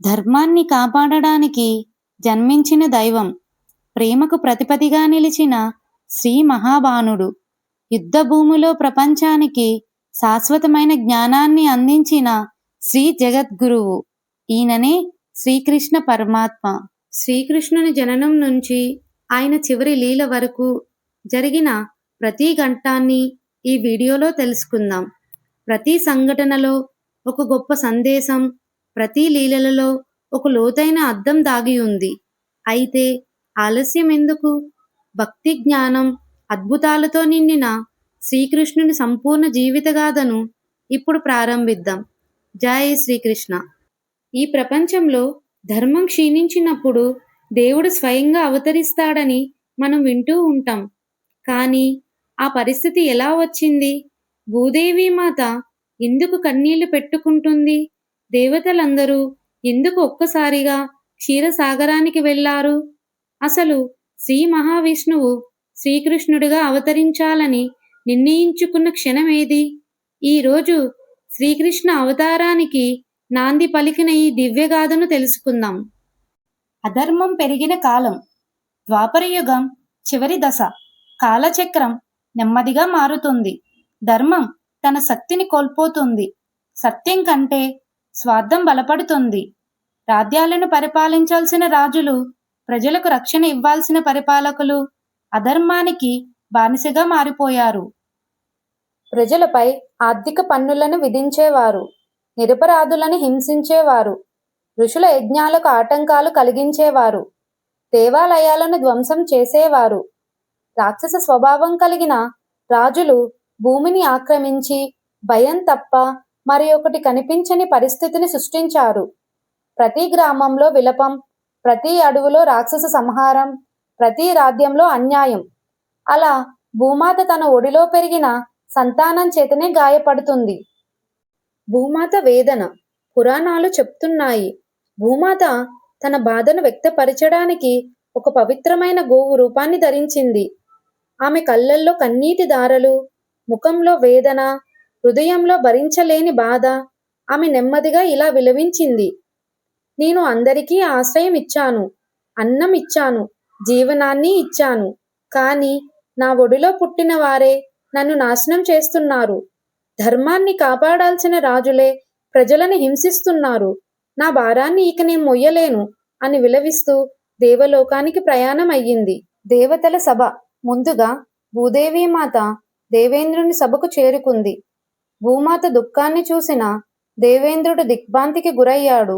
ధర్మాన్ని కాపాడడానికి జన్మించిన దైవం, ప్రేమకు ప్రతిపదిగా నిలిచిన శ్రీ మహాబాణుడు, యుద్ధభూమిలో ప్రపంచానికి శాశ్వతమైన జ్ఞానాన్ని అందించిన శ్రీ జగద్గురువు. ఈయననే శ్రీకృష్ణ పరమాత్మ. శ్రీకృష్ణుని జననం నుంచి ఆయన చివరి లీల వరకు జరిగిన ప్రతి ఘట్టాన్ని ఈ వీడియోలో తెలుసుకుందాం. ప్రతి సంఘటనలో ఒక గొప్ప సందేశం, ప్రతి లీలలలో ఒక లోతైన అర్థం దాగి ఉంది. అయితే ఆలస్యం ఎందుకు? భక్తి, జ్ఞానం, అద్భుతాలతో నిండిన శ్రీకృష్ణుని సంపూర్ణ జీవితగాథను ఇప్పుడు ప్రారంభిద్దాం. జై శ్రీకృష్ణ. ఈ ప్రపంచంలో ధర్మం క్షీణించినప్పుడు దేవుడు స్వయంగా అవతరిస్తాడని మనం వింటూ ఉంటాం. కానీ ఆ పరిస్థితి ఎలా వచ్చింది? భూదేవి మాత ఎందుకు కన్నీళ్లు పెట్టుకుంటుంది? దేవతలందరూ ఎందుకు ఒక్కసారిగా క్షీరసాగరానికి వెళ్లారు? అసలు శ్రీ మహావిష్ణువు శ్రీకృష్ణుడిగా అవతరించాలని నిర్ణయించుకున్న క్షణమేది? ఈరోజు శ్రీకృష్ణ అవతారానికి నాంది పలికిన ఈ దివ్యగాథను తెలుసుకుందాం. అధర్మం పెరిగిన కాలం, ద్వాపరయుగం చివరి దశ. కాలచక్రం నెమ్మదిగా మారుతుంది. ధర్మం తన శక్తిని కోల్పోతుంది. సత్యం కంటే స్వార్థం బలపడుతుంది. రాజ్యాలను పరిపాలించాల్సిన రాజులు, ప్రజలకు రక్షణ ఇవ్వాల్సిన పరిపాలకులు అధర్మానికి బానిసగా మారిపోయారు. ప్రజలపై ఆర్థిక పన్నులను విధించేవారు, నిరపరాధులను హింసించేవారు, ఋషుల యజ్ఞాలకు ఆటంకాలు కలిగించేవారు, దేవాలయాలను ధ్వంసం చేసేవారు. రాక్షస స్వభావం కలిగిన రాజులు భూమిని ఆక్రమించి భయం తప్ప మరి ఒకటి కనిపించని పరిస్థితిని సృష్టించారు. ప్రతి గ్రామంలో విలపం, ప్రతి అడవులో రాక్షస సంహారం, ప్రతి రాజ్యంలో అన్యాయం. అలా భూమాత తన ఒడిలో పెరిగిన సంతానం చేతనే గాయపడుతుంది. భూమాత వేదన పురాణాలు చెప్తున్నాయి. భూమాత తన బాధను వ్యక్తపరచడానికి ఒక పవిత్రమైన గోవు రూపాన్ని ధరించింది. ఆమె కళ్ళల్లో కన్నీటి దారలు, ముఖంలో వేదన, హృదయంలో భరించలేని బాధ. ఆమె నెమ్మదిగా ఇలా విలపించింది. నేను అందరికీ ఆశ్రయం ఇచ్చాను, అన్నం ఇచ్చాను, జీవనాన్ని ఇచ్చాను. కానీ నా ఒడిలో పుట్టిన వారే నన్ను నాశనం చేస్తున్నారు. ధర్మాన్ని కాపాడాల్సిన రాజులే ప్రజలను హింసిస్తున్నారు. నా భారాన్ని ఇక నేను మొయ్యలేను అని విలవిస్తూ దేవలోకానికి ప్రయాణం అయ్యింది. దేవతల సభ. ముందుగా భూదేవి మాత దేవేంద్రుని సభకు చేరుకుంది. భూమాత దుఃఖాన్ని చూసిన దేవేంద్రుడు దిగ్భ్రాంతికి గురయ్యాడు.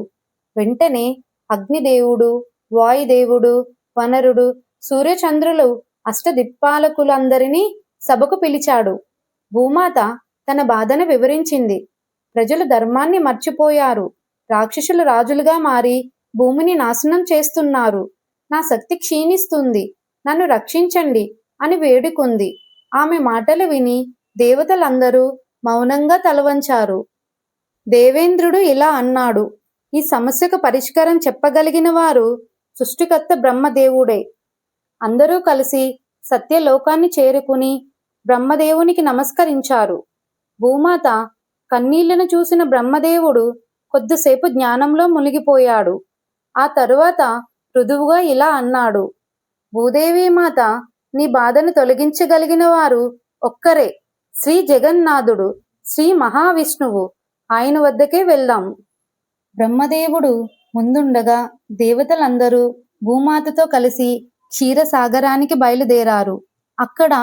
వెంటనే అగ్నిదేవుడు, వాయుదేవుడు, వనరుడు, సూర్యచంద్రులు, అష్టదిక్పాలకులందరినీ సభకు పిలిచాడు. భూమాత తన బాధను వివరించింది. ప్రజలు ధర్మాన్ని మర్చిపోయారు. రాక్షసులు రాజులుగా మారి భూమిని నాశనం చేస్తున్నారు. నా శక్తి క్షీణిస్తుంది, నన్ను రక్షించండి అని వేడుకుంది. ఆమె మాటలు విని దేవతలందరూ మౌనంగా తలవంచారు. దేవేంద్రుడు ఇలా అన్నాడు, ఈ సమస్యకు పరిష్కారం చెప్పగలిగిన వారు సృష్టికర్త బ్రహ్మదేవుడే. అందరూ కలిసి సత్యలోకాన్ని చేరుకుని బ్రహ్మదేవునికి నమస్కరించారు. భూమాత కన్నీళ్లను చూసిన బ్రహ్మదేవుడు కొద్దిసేపు జ్ఞానంలో మునిగిపోయాడు. ఆ తరువాత మృదువుగా ఇలా అన్నాడు, భూదేవి మాత, నీ బాధను తొలగించగలిగిన వారు ఒక్కరే, శ్రీ జగన్నాథుడు, శ్రీ మహావిష్ణువు. ఆయన వద్దకే వెళ్దాం. బ్రహ్మదేవుడు ముందుండగా దేవతలందరూ భూమాతతో కలిసి క్షీరసాగరానికి బయలుదేరారు. అక్కడ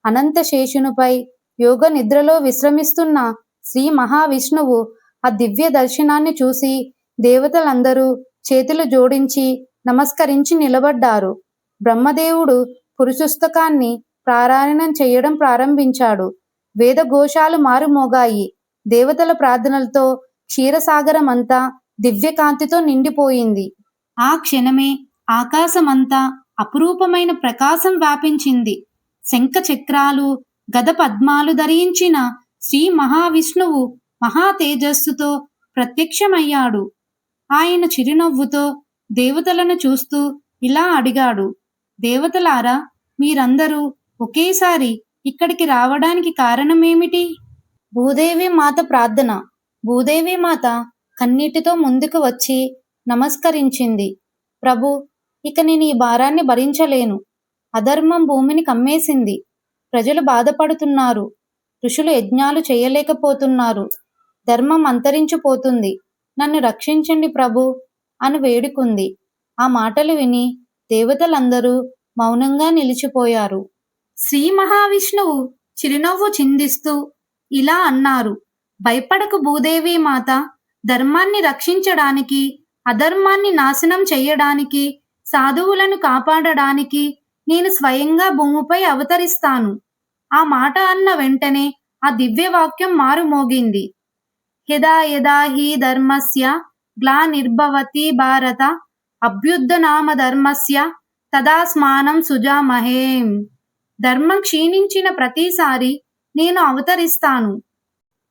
అనంత శేషునిపై యోగ నిద్రలో విశ్రమిస్తున్న శ్రీ మహావిష్ణువు ఆ దివ్య దర్శనాన్ని చూసి దేవతలందరూ చేతులు జోడించి నమస్కరించి నిలబడ్డారు. బ్రహ్మదేవుడు పురుషుస్తకాన్ని పారాయణం చేయడం ప్రారంభించాడు. వేదఘోషాలు మారుమోగాయి. దేవతల ప్రార్థనలతో క్షీరసాగరమంతా దివ్యకాంతితో నిండిపోయింది. ఆ క్షణమే ఆకాశమంతా అపురూపమైన ప్రకాశం వ్యాపించింది. శంఖ చక్రాలు, గద పద్మాలు ధరించిన శ్రీ మహావిష్ణువు మహా తేజస్సుతో ప్రత్యక్షమయ్యాడు. ఆయన చిరునవ్వుతో దేవతలను చూస్తూ ఇలా అడిగాడు, దేవతలారా, మీరందరూ ఒకేసారి ఇక్కడికి రావడానికి కారణమేమిటి? భూదేవి మాత ప్రార్థన. భూదేవి మాత కన్నీటితో ముందుకు వచ్చి నమస్కరించింది. ప్రభు, ఇక నేను ఈ భారాన్ని భరించలేను. అధర్మం భూమిని కమ్మేసింది. ప్రజలు బాధపడుతున్నారు. ఋషులు యజ్ఞాలు చేయలేకపోతున్నారు. ధర్మం అంతరించిపోతుంది. నన్ను రక్షించండి ప్రభు అని వేడుకుంది. ఆ మాటలు విని దేవతలందరూ మౌనంగా నిలిచిపోయారు. శ్రీ మహావిష్ణువు చిరునవ్వు చిందిస్తూ ఇలా అన్నారు. భయపడకు భూదేవి మాత. ధర్మాన్ని రక్షించడానికి, అధర్మాన్ని నాశనం చెయ్యడానికి, సాధువులను కాపాడడానికి నేను స్వయంగా భూమిపై అవతరిస్తాను. ఆ మాట అన్న వెంటనే ఆ దివ్యవాక్యం మారుమోగింది. యదా యదా హి ధర్మస్య గ్లానిర్భవతి భారత అభ్యుద్ధనామ ధర్మస్య తదాస్మానం సుజామహేం. ధర్మం క్షీణించిన ప్రతిసారి నేను అవతరిస్తాను.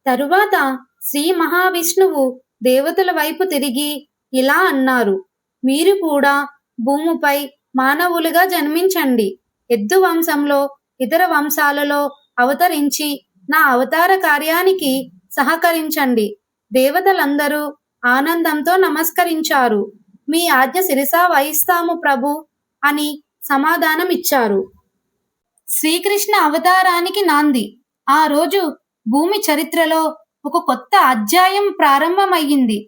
తరువాత శ్రీ మహావిష్ణువు దేవతల వైపు తిరిగి ఇలా అన్నారు. మీరు కూడా భూమిపై మానవులుగా జన్మించండి. ఎద్దు వంశంలో, ఇతర వంశాలలో అవతరించి నా అవతార కార్యానికి సహకరించండి. దేవతలందరూ ఆనందంతో నమస్కరించారు. మీ ఆజ్ఞ శిరసా వహిస్తాము ప్రభు అని సమాధానమిచ్చారు. శ్రీకృష్ణ అవతారానికి నాంది. ఆ రోజు భూమి చరిత్రలో ఒక కొత్త అధ్యాయం ప్రారంభమయ్యింది.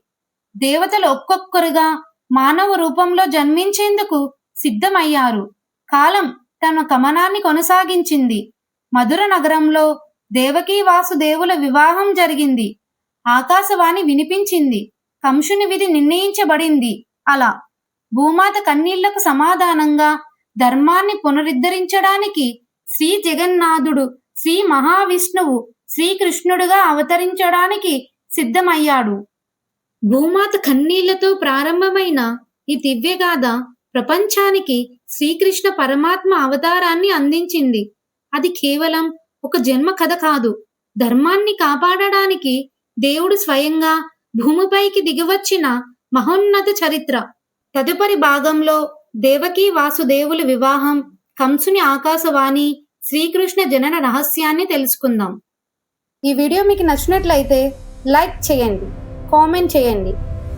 దేవతలు ఒక్కొక్కరుగా మానవ రూపంలో జన్మించేందుకు సిద్ధమయ్యారు. కాలం తన గమనాన్ని కొనసాగించింది. మధుర నగరంలో దేవకీ వాసుదేవుల వివాహం జరిగింది. ఆకాశవాణి వినిపించింది. కంసుని విధి నిర్ణయించబడింది. అలా భూమాత కన్నీళ్లకు సమాధానంగా ధర్మాన్ని పునరుద్ధరించడానికి శ్రీ జగన్నాథుడు, శ్రీ మహావిష్ణువు శ్రీకృష్ణుడుగా అవతరించడానికి సిద్ధమయ్యాడు. భూమాత కన్నీళ్లతో ప్రారంభమైన ఈ దివ్యగాథ ప్రపంచానికి శ్రీకృష్ణ పరమాత్మ అవతారాన్ని అందించింది. అది కేవలం ఒక జన్మ కథ కాదు. ధర్మాన్ని కాపాడడానికి దేవుడు స్వయంగా భూమిపైకి దిగివచ్చిన మహోన్నత చరిత్ర. తదుపరి భాగంలో దేవకీ వాసుదేవుల వివాహం, కంసుని ఆకాశవాణి, శ్రీకృష్ణ జనన రహస్యాన్ని తెలుసుకుందాం. ఈ వీడియో మీకు నచ్చినట్లయితే లైక్ చేయండి, కామెంట్ చేయండి.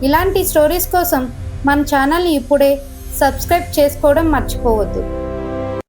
ఇలాంటి స్టోరీస్ కోసం మన ఛానల్ని ఇప్పుడే సబ్స్క్రైబ్ చేసుకోవడం మర్చిపోవద్దు.